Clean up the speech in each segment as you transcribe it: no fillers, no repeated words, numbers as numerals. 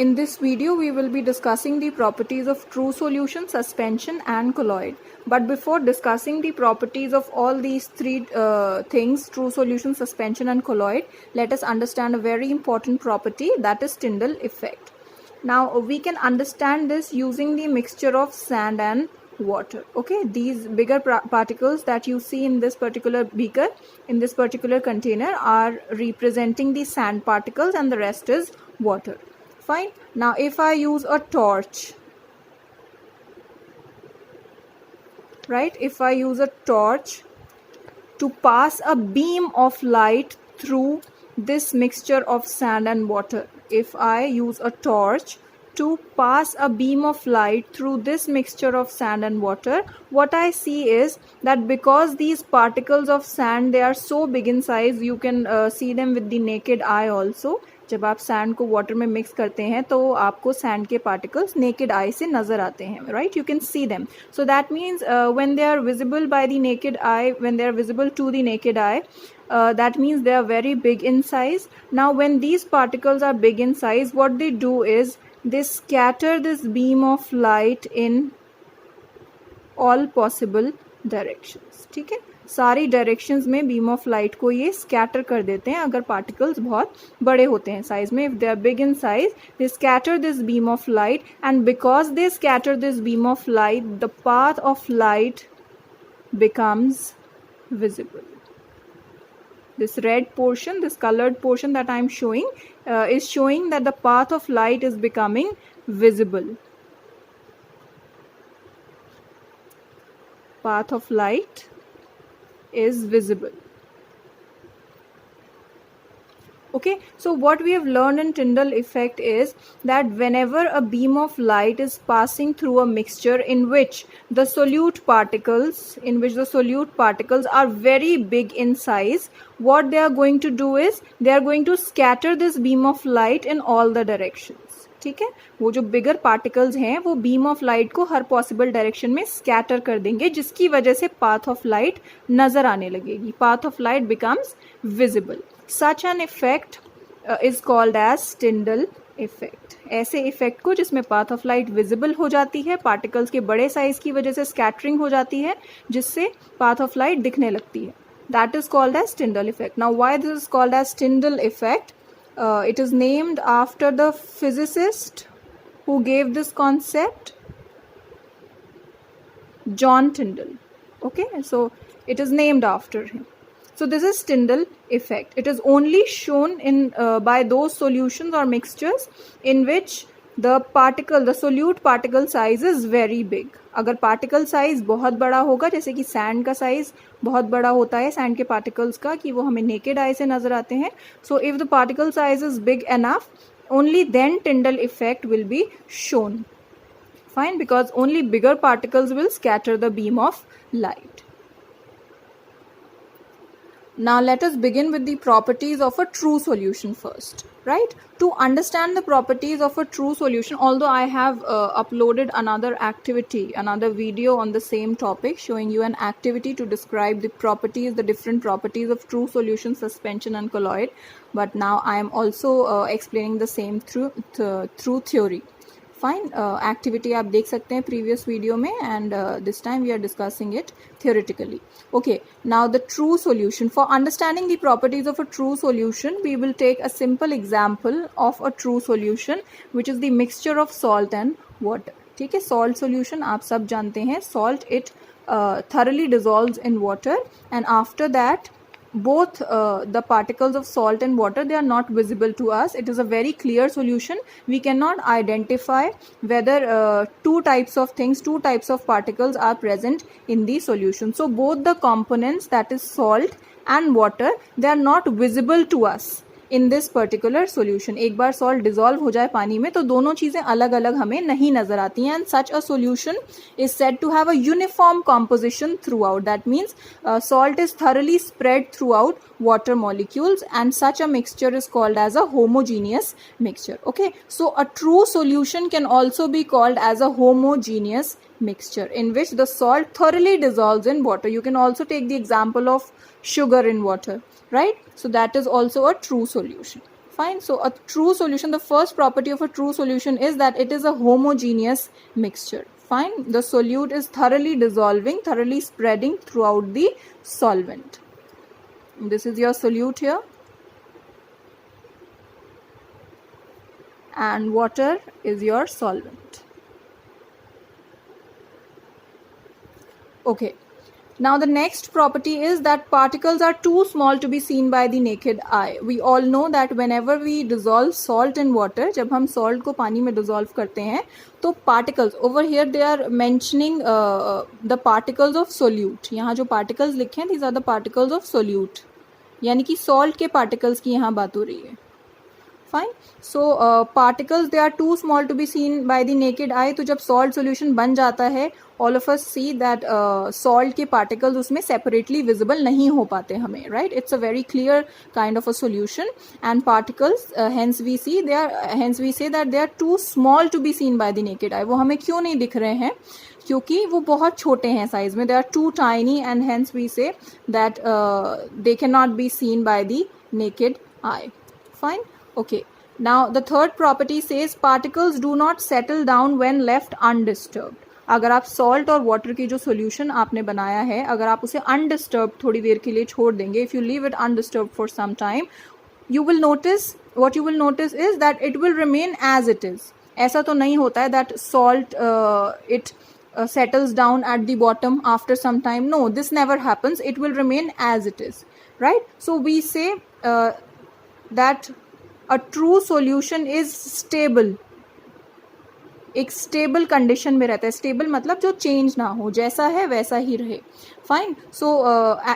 In this video, we will be discussing the properties of true solution, suspension and colloid. But before discussing the properties of all these three things, true solution, suspension and colloid, let us understand a very important property, that is Tyndall effect. Now, we can understand this using the mixture of sand and water. Okay, these bigger particles that you see in this particular beaker, in this particular container, are representing the sand particles and the rest is water. Fine. Now if I use a torch, right, if I use a torch to pass a beam of light through this mixture of sand and water, if I use a torch to pass a beam of light through this mixture of sand and water, what I see is that because these particles of sand, they are so big in size, you can see them with the naked eye also. जब आप sand को water में mix करते हैं तो आपको sand के particles naked eye से नजर आते हैं, right, you can see them. So that means when they are visible by the naked eye, when they are visible to the naked eye, that means they are very big in size. Now when these particles are big in size, what they do is they scatter this beam of light in all possible directions. ठीक है, सारी directions में beam of light को ये scatter कर देते हैं अगर पार्टिकल्स बहुत बड़े होते हैं साइज में. If they are big in size, they scatter this beam of light, and because they scatter this beam of light, the path of light becomes visible. This red portion, this colored portion that I am showing is showing that the path of light is becoming visible. Path of light is visible. Okay, so what we have learned in Tyndall effect is that whenever a beam of light is passing through a mixture in which the solute particles are very big in size, what they are going to do is they are going to scatter this beam of light in all the directions. ठीक है, वो जो बिगर particles हैं वो beam of light को हर possible direction में scatter कर देंगे, जिसकी वजह से पाथ ऑफ लाइट नजर आने लगेगी. Path of light becomes visible. Such an effect is called as Tyndall effect. ऐसे इफेक्ट को जिसमें पाथ ऑफ लाइट विजिबल हो जाती है, पार्टिकल्स के बड़े साइज की वजह से स्कैटरिंग हो जाती है, जिससे पाथ ऑफ लाइट दिखने लगती है, that is called as Tyndall effect. Now why this is called as Tyndall effect? It is named after the physicist who gave this concept, John Tyndall. Okay, so it is named after him. So this is Tyndall effect. It is only shown in by those solutions or mixtures in which the solute particle size is very big. अगर particle size बहुत बड़ा होगा, जैसे कि sand का size बहुत बड़ा होता है सैंड के पार्टिकल्स का, कि वो हमें नेकेड आई से नजर आते हैं. So if the particle size is big enough, only then Tyndall effect will be shown. Fine, because only bigger particles will scatter the beam of light. Now let us begin with the properties of a true solution first, right? To understand the properties of a true solution, although I have uploaded another video on the same topic, showing you an activity to describe the different properties of true solution, suspension and colloid, but now I am also explaining the same through theory. Fine, activity आप देख सकते हैं previous video में, and this time we are discussing it theoretically. Okay, now the true solution. For understanding the properties of a true solution, we will take a simple example of a true solution, which is the mixture of salt and water. ठीक है, salt solution आप सब जानते हैं. Salt, it thoroughly dissolves in water, and after that both the particles of salt and water, they are not visible to us. It is a very clear solution. We cannot identify whether two types of particles are present in the solution. So both the components, that is salt and water, they are not visible to us in this particular solution. एक बार salt dissolve हो जाए पानी में तो दोनों चीजें अलग अलग हमें नहीं नजर आती हैं, and such a solution is said to have a uniform composition throughout. That means salt is thoroughly spread throughout water molecules, and such a mixture is called as a homogeneous mixture. Okay, so a true solution can also be called as a homogeneous mixture in which the salt thoroughly dissolves in water. You can also take the example of sugar in water, right? So that is also a true solution. Fine. So a true solution, the first property of a true solution is that it is a homogeneous mixture. Fine. The solute is thoroughly dissolving, thoroughly spreading throughout the solvent. This is your solute here, and water is your solvent. Okay. Now the next property is that particles are too small to be seen by the naked eye. We all know that whenever we dissolve salt in water, जब हम salt को पानी में dissolve करते हैं, तो particles over here they are mentioning the particles of solute. यहाँ जो particles लिखे हैं, these are the particles of solute. यानी कि salt के particles की यहाँ बात हो रही है. Fine. So particles they are too small to be seen by the naked eye. तो जब salt solution बन जाता है, all of us see that salt के particles उसमें separately visible नहीं हो पाते हमें, right? It's a very clear kind of a solution, and particles hence we say that they are too small to be seen by the naked eye. वो हमें क्यों नहीं दिख रहे हैं? क्योंकि वो बहुत छोटे हैं साइज में. They are too tiny, and hence we say that they cannot be seen by the naked eye. Fine. Okay. Now the third property says particles do not settle down when left undisturbed. अगर आप salt और water की जो solution आपने बनाया है, अगर आप उसे अनडिस्टर्ब थोड़ी देर के लिए छोड़ देंगे, if you leave it undisturb for some time, you will notice what you will notice is that it will remain as it is. ऐसा तो नहीं होता है that salt it settles down at the bottom after some time. No, this never happens. It will remain as it is, right? So we say that a true solution is stable. एक stable condition में रहता है. Stable मतलब जो change ना हो, जैसा है वैसा ही रहे. Fine. So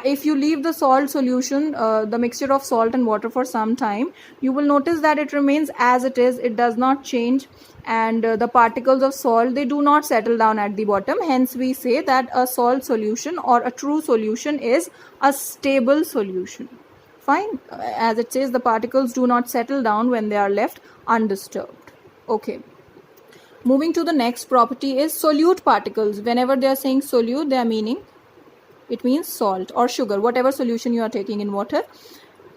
if you leave the salt solution, the mixture of salt and water for some time, you will notice that it remains as it is. It does not change, and the particles of salt, they do not settle down at the bottom. Hence we say that a salt solution or a true solution is a stable solution. Fine. As it says, the particles do not settle down when they are left undisturbed. Okay. Moving to the next property is solute particles. Whenever they are saying solute, they are meaning, it means salt or sugar, whatever solution you are taking in water.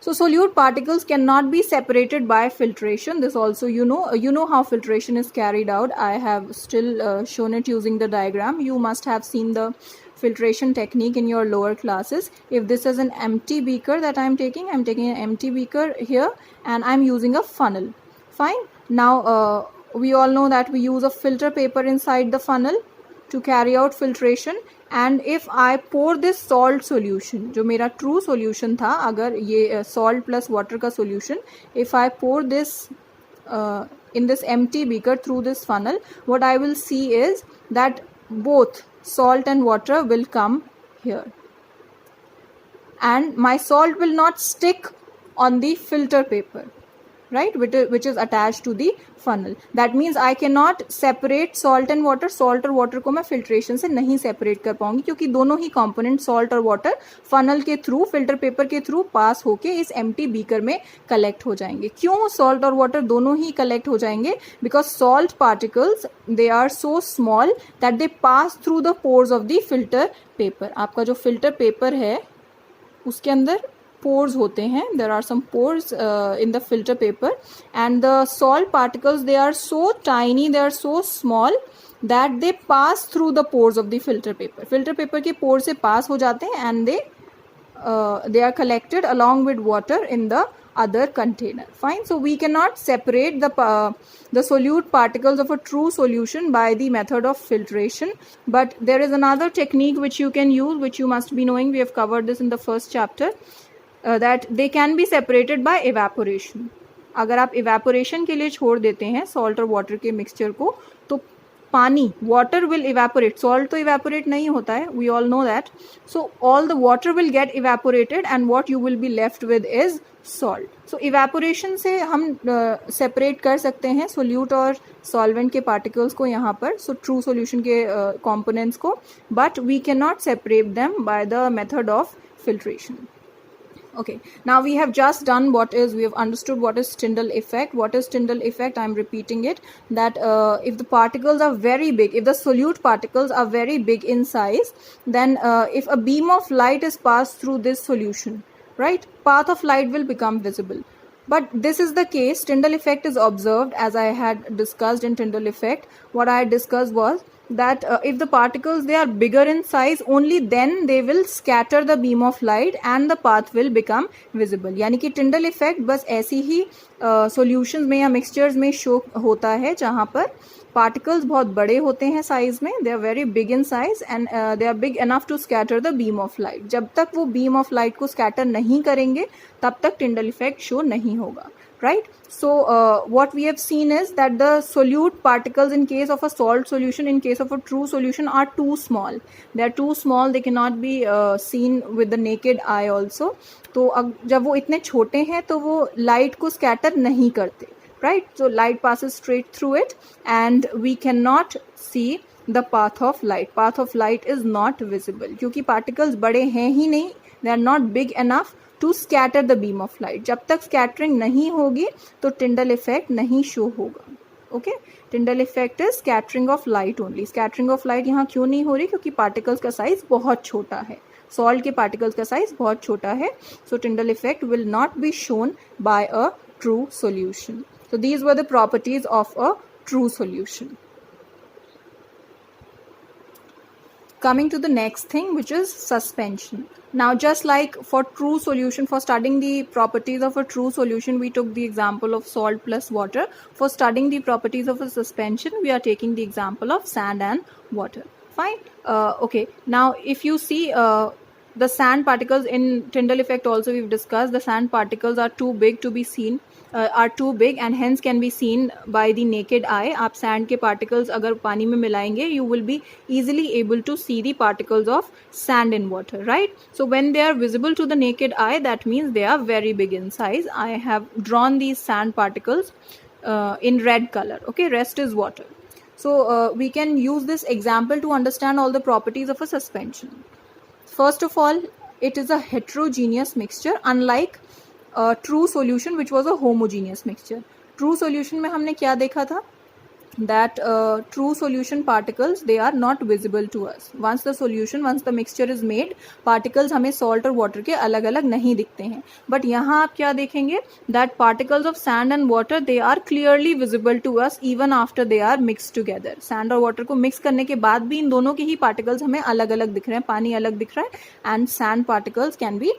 So solute particles cannot be separated by filtration. This also you know how filtration is carried out. I have still shown it using the diagram. You must have seen the filtration technique in your lower classes. If this is an empty beaker that I'm taking an empty beaker here, and I'm using a funnel. Fine. Now we all know that we use a filter paper inside the funnel to carry out filtration, and if I pour this salt solution, जो मेरा true solution था, अगर ये salt plus water का solution, if I pour this in this empty beaker through this funnel, what I will see is that both salt and water will come here, and my salt will not stick on the filter paper, right, which is attached to the funnel. That means I cannot separate salt and water. Salt और water को मैं filtration से नहीं separate कर पाऊंगी, क्योंकि दोनों ही component salt और water funnel के through, filter paper के through pass होके इस empty beaker में collect हो जाएंगे. क्यों salt और water दोनों ही collect हो जाएंगे? Because salt particles, they are so small that they pass through the pores of the filter paper. आपका जो filter paper है उसके अंदर pores होते हैं. There are some pores in the filter paper, and the salt particles, they are so tiny, they are so small that they pass through the pores of the filter paper. Filter paper के pores से pass हो जाते हैं, and they are collected along with water in the other container. Fine. So we cannot separate the solute particles of a true solution by the method of filtration, but there is another technique which you can use, which you must be knowing. We have covered this in the first chapter. That they can be separated by evaporation. अगर आप evaporation के लिए छोड़ देते हैं salt और water के mixture को, तो पानी, water will evaporate. Salt तो evaporate नहीं होता है, we all know that. So all the water will get evaporated, and what you will be left with is salt. So evaporation से हम separate कर सकते हैं solute और solvent के particles को यहाँ पर, so true solution के components को, but we cannot separate them by the method of filtration. Okay, now we have just done we have understood what is Tyndall effect. What is Tyndall effect? I am repeating it, that if the particles are very big, if the solute particles are very big in size, then if a beam of light is passed through this solution, right, path of light will become visible. But this is the case. Tyndall effect is observed, as I had discussed in Tyndall effect. What I had discussed was that if the particles, they are bigger in size, only then they will scatter the beam of light and the path will become visible. यानी कि Tyndall effect बस ऐसी ही solutions में या mixtures में show होता है जहाँ पर particles बहुत बड़े होते हैं size में, they are very big in size and they are big enough to scatter the beam of light. जब तक वो beam of light को scatter नहीं करेंगे तब तक Tyndall effect show नहीं होगा, right? So what we have seen is that the solute particles in case of a salt solution, in case of a true solution, are too small. They are too small, they cannot be seen with the naked eye also. तो जब वो इतने छोटे हैं तो वो light को scatter नहीं करते, right? So light passes straight through it and we cannot see the path of light. Path of light is not visible क्योंकि particles बड़े हैं ही नहीं, they are not big enough to scatter the beam of light. जब तक scattering नहीं होगी तो Tyndall effect नहीं show होगा. Okay? Tyndall effect is scattering of light only. Scattering of light यहाँ क्यों नहीं हो रही? क्योंकि particles का size बहुत छोटा है. Salt के particles का size बहुत छोटा है. So Tyndall effect will not be shown by a true solution. So these were the properties of a true solution. Coming to the next thing, which is suspension. Now, just like for true solution, for studying the properties of a true solution, we took the example of salt plus water. For studying the properties of a suspension, we are taking the example of sand and water. Fine. Okay. Now, if you see the sand particles in Tyndall effect also we've discussed, the sand particles are too big to be seen, are too big and hence can be seen by the naked eye. आप sand के particles अगर पानी में मिलाएंगे, you will be easily able to see the particles of sand in water, right? So when they are visible to the naked eye, that means they are very big in size. I have drawn these sand particles in red color. Okay, rest is water. So we can use this example to understand all the properties of a suspension. First of all, it is a heterogeneous mixture, unlike a true solution which was a homogeneous mixture. True solution में हमने क्या देखा था? That true solution particles, they are not visible to us. Once the mixture is made, particles हमें salt और water के अलग अलग नहीं दिखते हैं. But यहाँ आप क्या देखेंगे? That particles of sand and water, they are clearly visible to us even after they are mixed together. Sand और water को mix करने के बाद भी इन दोनों के ही particles हमें अलग अलग दिख रहे हैं, पानी अलग दिख रहा है, and sand particles can be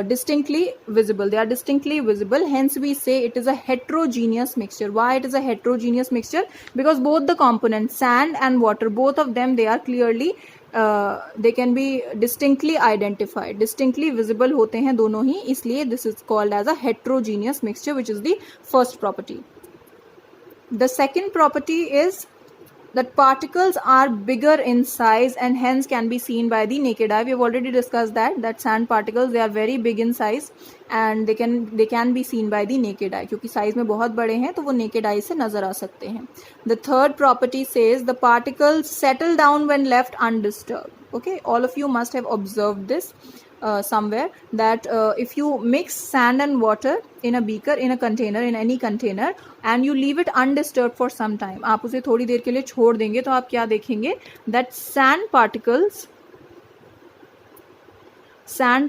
distinctly visible. They are distinctly visible. Hence we say it is a heterogeneous mixture. Why it is a heterogeneous mixture? Because both the components, sand and water, both of them, they are clearly they can be distinctly identified, distinctly visible होते हैं दोनों ही, इसलिए this is called as a heterogeneous mixture, which is the first property. The second property is that particles are bigger in size and hence can be seen by the naked eye. We have already discussed that sand particles, they are very big in size and they can be seen by the naked eye. क्योंकि size में बहुत बड़े हैं तो वो naked eye से नजर आ सकते हैं. The third property says the particles settle down when left undisturbed. Okay, all of you must have observed this somewhere, that if you mix sand and water in a beaker, in a container, in any container, and you leave it undisturbed for some time, आप उसे थोड़ी देर के लिए छोड़ देंगे तो आप क्या देखेंगे? That sand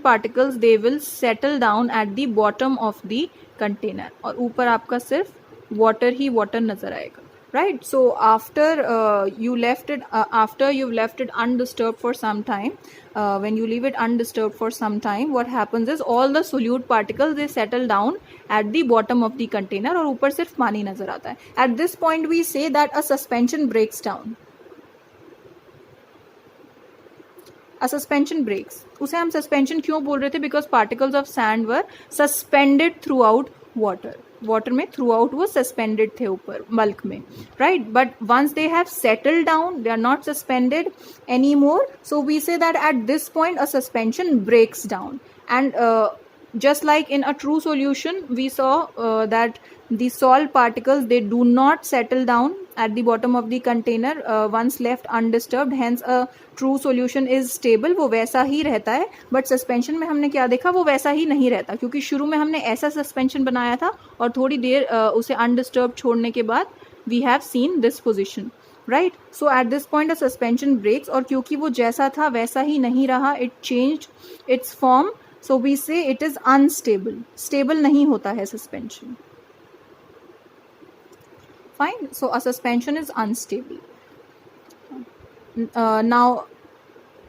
particles they will settle down at the bottom of the container और ऊपर आपका सिर्फ water ही water नजर आएगा. Right, so after you've left it undisturbed for some time, when you leave it undisturbed for some time, what happens is all the solute particles, they settle down at the bottom of the container और ऊपर सिर्फ पानी नजर आता है. At this point we say that a suspension breaks down. A suspension breaks. उसे हम suspension क्यों बोल रहे थे? Because particles of sand were suspended throughout water. Water में थ्रू आउट वो सस्पेंडेड थे ऊपर बल्क में, right? But once they have settled down, they are not suspended any more, so we say that at this point a suspension breaks down. And just like in a true solution, we saw that the salt particles, they do not settle down at the bottom of the container once left undisturbed, hence a true solution is stable. वो वैसा ही रहता है. but suspension में हमने क्या देखा? वो वैसा ही नहीं रहता क्योंकि शुरू में हमने ऐसा suspension बनाया था और थोड़ी देर उसे undisturbed छोड़ने के बाद we have seen this position, right? So at this point a suspension breaks और क्योंकि वो जैसा था वैसा ही नहीं रहा, it changed its form So we say it is unstable. Stable नहीं होता है suspension. Fine. So a suspension is unstable. Now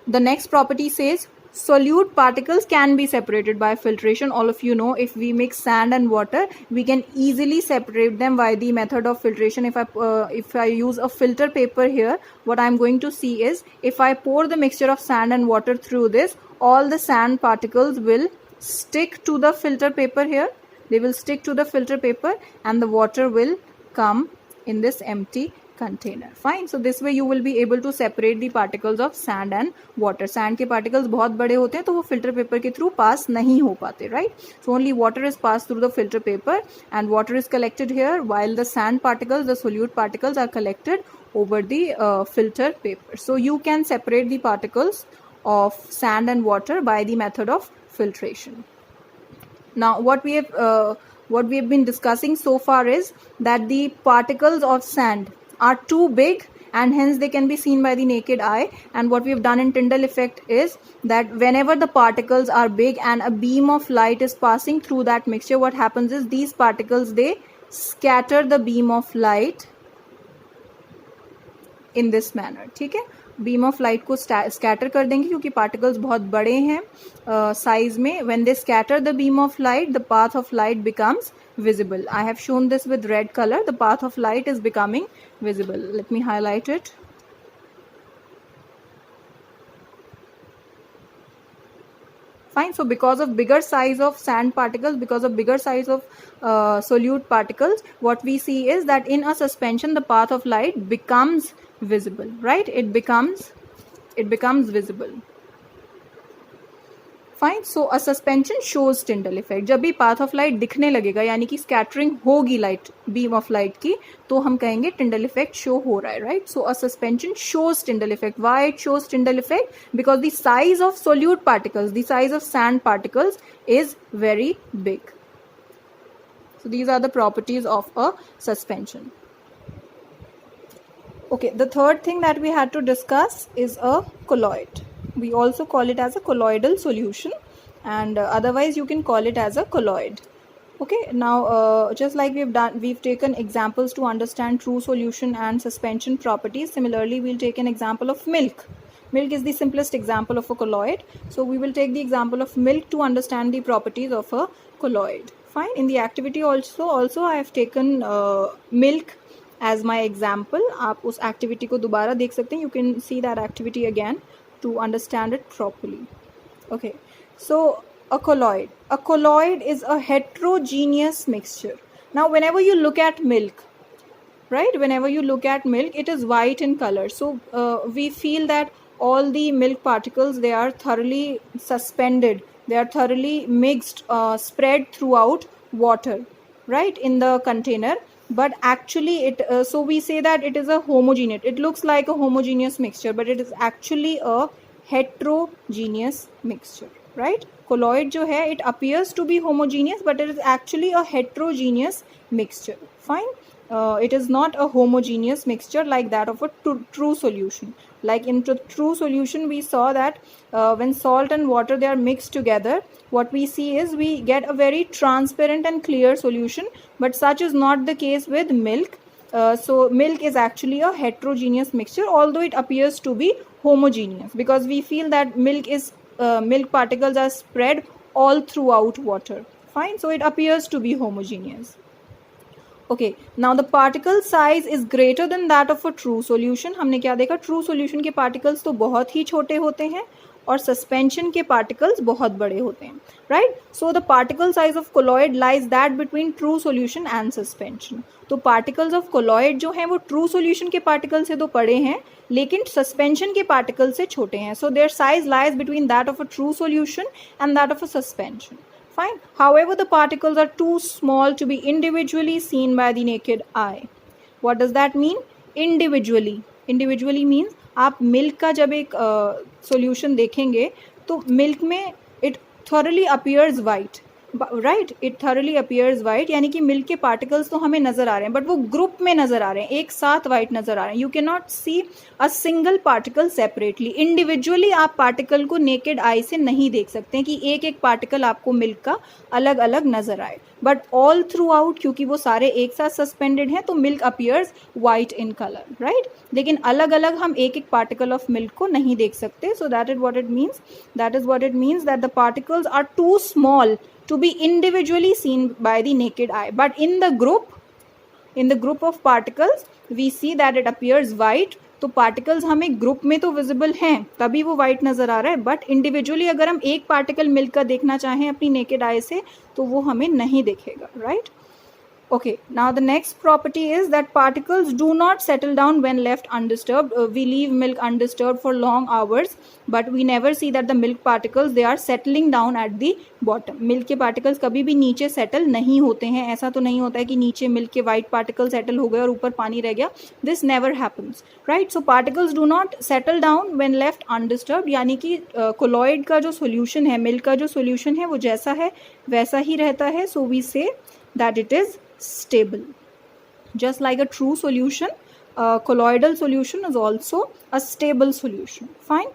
the next property says solute particles can be separated by filtration. All of you know, if we mix sand and water, we can easily separate them by the method of filtration. If I use a filter paper here, what I'm going to see is, if I pour the mixture of sand and water through this, all the sand particles will stick to the filter paper here. They will stick to the filter paper and the water will come in this empty container. Fine. So this way you will be able to separate the particles of sand and water. Sand के particles बहुत बड़े होते हैं तो वो filter paper के through pass नहीं हो पाते, right? So only water is passed through the filter paper and water is collected here, while the sand particles, the solute particles, are collected over the filter paper. So you can separate the particles of sand and water by the method of filtration. Now what we have been discussing so far is that the particles of sand are too big and hence they can be seen by the naked eye, and what we have done in Tyndall effect is that whenever the particles are big and a beam of light is passing through that mixture, what happens is these particles, they scatter the beam of light in this manner. ठीक है, beam of light को scatter कर देंगे क्योंकि particles बहुत बड़े हैं size में. When they scatter the beam of light, the path of light becomes visible. I have shown this with red color. The path of light is becoming visible. Let me highlight it. Fine. So because of bigger size of sand particles, because of bigger size of solute particles, what we see is that in a suspension the path of light becomes visible, right? It becomes visible. Fine. So a suspension shows Tyndall effect. जब भी path of light दिखने लगेगा यानी कि scattering होगी light, beam of light की, तो हम कहेंगे टिंडल इफेक्ट शो हो रहा है, right? So a suspension shows Tyndall effect. Why it shows Tyndall effect? Because the size of solute particles, the size of sand particles is very big. So these are the properties of a suspension. Okay, the third thing that we had to discuss is a colloid. We also call it as a colloidal solution, and otherwise you can call it as a colloid. Okay, now just like we've taken examples to understand true solution and suspension properties. Similarly, we'll take an example of milk. Milk is the simplest example of a colloid, so we will take the example of milk to understand the properties of a colloid. Fine. In the activity also I have taken milk as my example. आप उस activity को दोबारा देख सकते हैं. You can see that activity again to understand it properly. Okay, so a colloid is a heterogeneous mixture. Now whenever you look at milk, right, whenever you look at milk, it is white in color. So we feel that all the milk particles, they are thoroughly suspended, they are thoroughly mixed, spread throughout water, right, in the container. But actually so we say that it is a homogeneous, it looks like a homogeneous mixture, but it is actually a heterogeneous mixture, right? Colloid jo hai, it appears to be homogeneous, but it is actually a heterogeneous mixture. Fine. It is not a homogeneous mixture like that of a true solution. Like in true solution, we saw that when salt and water, they are mixed together, what we see is we get a very transparent and clear solution, but such is not the case with milk. So milk is actually a heterogeneous mixture, although it appears to be homogeneous, because we feel that milk particles are spread all throughout water. Fine. So it appears to be homogeneous. Okay, now the particle size is greater than that of a true solution. हमने क्या देखा? True solution के particles तो बहुत ही छोटे होते हैं और सस्पेंशन के पार्टिकल्स बहुत बड़े होते हैं, right? So the particle size of colloid lies that between true solution and suspension. तो पार्टिकल्स ऑफ कोलॉइड जो हैं वो ट्रू सॉल्यूशन के पार्टिकल से तो बड़े हैं लेकिन सस्पेंशन के पार्टिकल से छोटे हैं. So their size lies between that of a true solution and that of a suspension. Fine. However, the particles are too small to be individually seen by the naked eye. What does that mean? Individually. Individually means आप milk का जब एक solution देखेंगे तो milk में it thoroughly appears white, right, it thoroughly appears white, यानी कि milk के पार्टिकल्स तो हमें नजर आ रहे हैं बट वो ग्रुप में नजर आ रहे हैं, एक साथ वाइट नजर आ रहे हैं. You can not see a single particle separately. Individually आप पार्टिकल को नेकेड आई से नहीं देख सकते हैं कि एक एक पार्टिकल आपको मिल्क का अलग अलग नजर आए, बट ऑल थ्रू आउट क्योंकि वो सारे एक साथ सस्पेंडेड हैं तो milk appears white in colour, right. लेकिन अलग अलग हम एक एक पार्टिकल ऑफ मिल्क को नहीं देख सकते. So that is what it means, that the particles are too small to be individually seen by the naked eye, but in the group of particles we see that it appears white. तो particles हमें group में तो visible हैं तभी वो white नजर आ रहा है, बट इंडिविजुअली अगर हम एक पार्टिकल मिल्क का देखना चाहें अपनी नेकेड आई से तो वो हमें नहीं दिखेगा, right. Okay, now the next property is that particles do not settle down when left undisturbed. We leave milk undisturbed for long hours, but we never see that the milk particles they are settling down at the bottom. Milk के particles कभी भी नीचे settle नहीं होते हैं. ऐसा तो नहीं होता है कि नीचे milk के white particles settle हो गए और ऊपर पानी रह गया. This never happens, right? So particles do not settle down when left undisturbed. यानी कि colloid का जो solution है, milk का जो solution है वो जैसा है वैसा ही रहता है. So we say that it is stable. Just like a true solution, a colloidal solution is also a stable solution. Fine.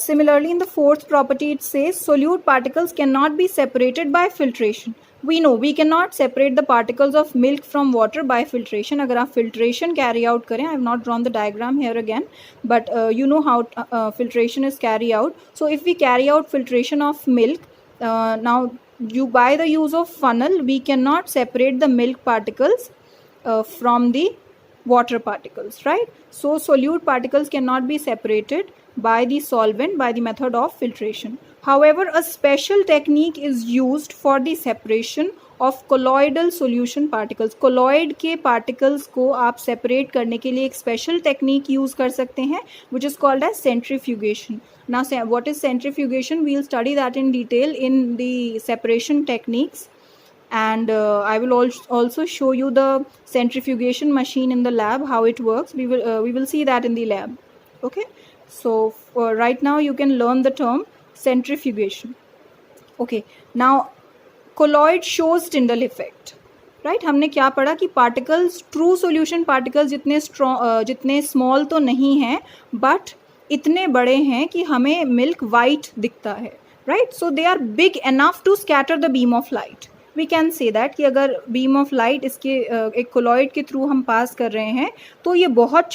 Similarly, in the fourth property, it says solute particles cannot be separated by filtration. We know we cannot separate the particles of milk from water by filtration. अगर आप filtration carry out करें, I have not drawn the diagram here again, but you know how filtration is carried out. So if we carry out filtration of milk, now by the use of funnel we cannot separate the milk particles from the water particles, right? So solute particles cannot be separated by the solvent by the method of filtration. However, a special technique is used for the separation of colloidal solution particles. colloid के particles को आप separate करने के लिए एक special technique use कर सकते हैं which is called as centrifugation. Now what is centrifugation? We'll study that in detail in the separation techniques, and I will also show you the centrifugation machine in the lab, how it works. We will see that in the lab. Okay, so right now you can learn the term centrifugation. Okay, now colloid shows Tyndall effect, right. हमने क्या पढ़ा कि particles, true solution particles जितने small तो नहीं हैं but इतने बड़े हैं कि हमें मिल्क वाइट दिखता है, right. So they are big enough to scatter the beam of light. We can say that कि अगर बीम ऑफ लाइट इसके एक कोलॉइड के थ्रू हम पास कर रहे हैं तो ये बहुत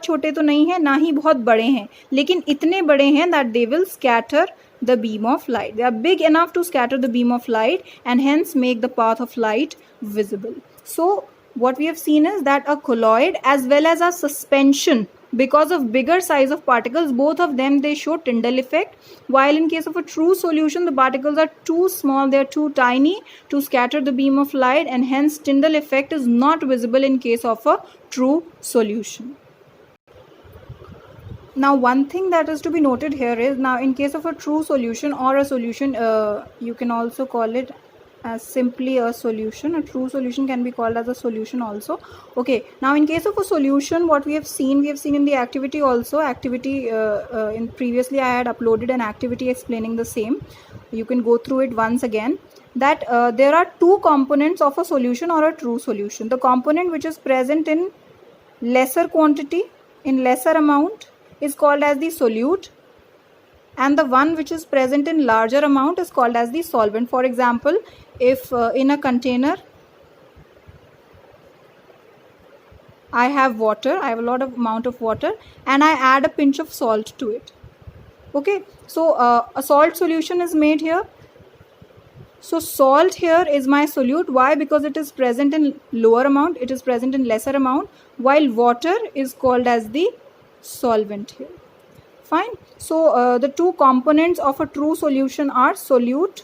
छोटे तो नहीं है ना ही बहुत बड़े हैं, लेकिन इतने बड़े हैं that they will scatter the beam of light. They are big enough to scatter the beam of light and hence make the path of light visible. So what we have seen is that a colloid as well as a suspension, because of bigger size of particles, both of them they show Tyndall effect, while in case of a true solution the particles are too small, they are too tiny to scatter the beam of light, and hence Tyndall effect is not visible in case of a true solution. Now one thing that is to be noted here is, now in case of a true solution or a solution, you can also call it as simply a solution. A true solution can be called as a solution also. Okay, now in case of a solution, what we have seen in the activity also. In previously I had uploaded an activity explaining the same. You can go through it once again. That there are two components of a solution or a true solution. The component which is present in lesser quantity, in lesser amount, is called as the solute, and the one which is present in larger amount is called as the solvent. For example, if in a container I have water, I have a lot of amount of water, and I add a pinch of salt to it. Okay, so a salt solution is made here. So salt here is my solute. Why? Because it is present in lower amount, it is present in lesser amount, while water is called as the solvent here. Fine. So the two components of a true solution are solute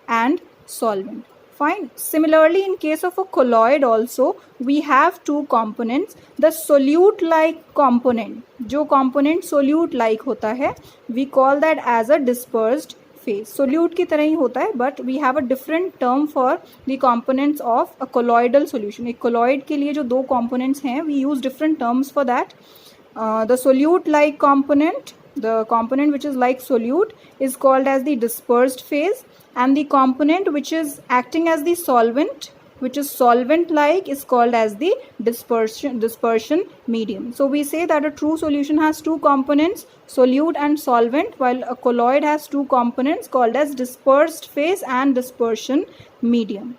and solvent. Fine. Similarly, in case of a colloid also we have two components. The solute like component, जो component solute like होता है, we call that as a dispersed phase. Solute की तरह ही होता है, but we have a different term for the components of a colloidal solution. एक colloid के लिए जो दो components हैं, we use different terms for that. The solute like component The component which is like solute is called as the dispersed phase, and the component which is acting as the solvent, which is solvent like, is called as the dispersion medium. So we say that a true solution has two components, solute and solvent, while a colloid has two components called as dispersed phase and dispersion medium.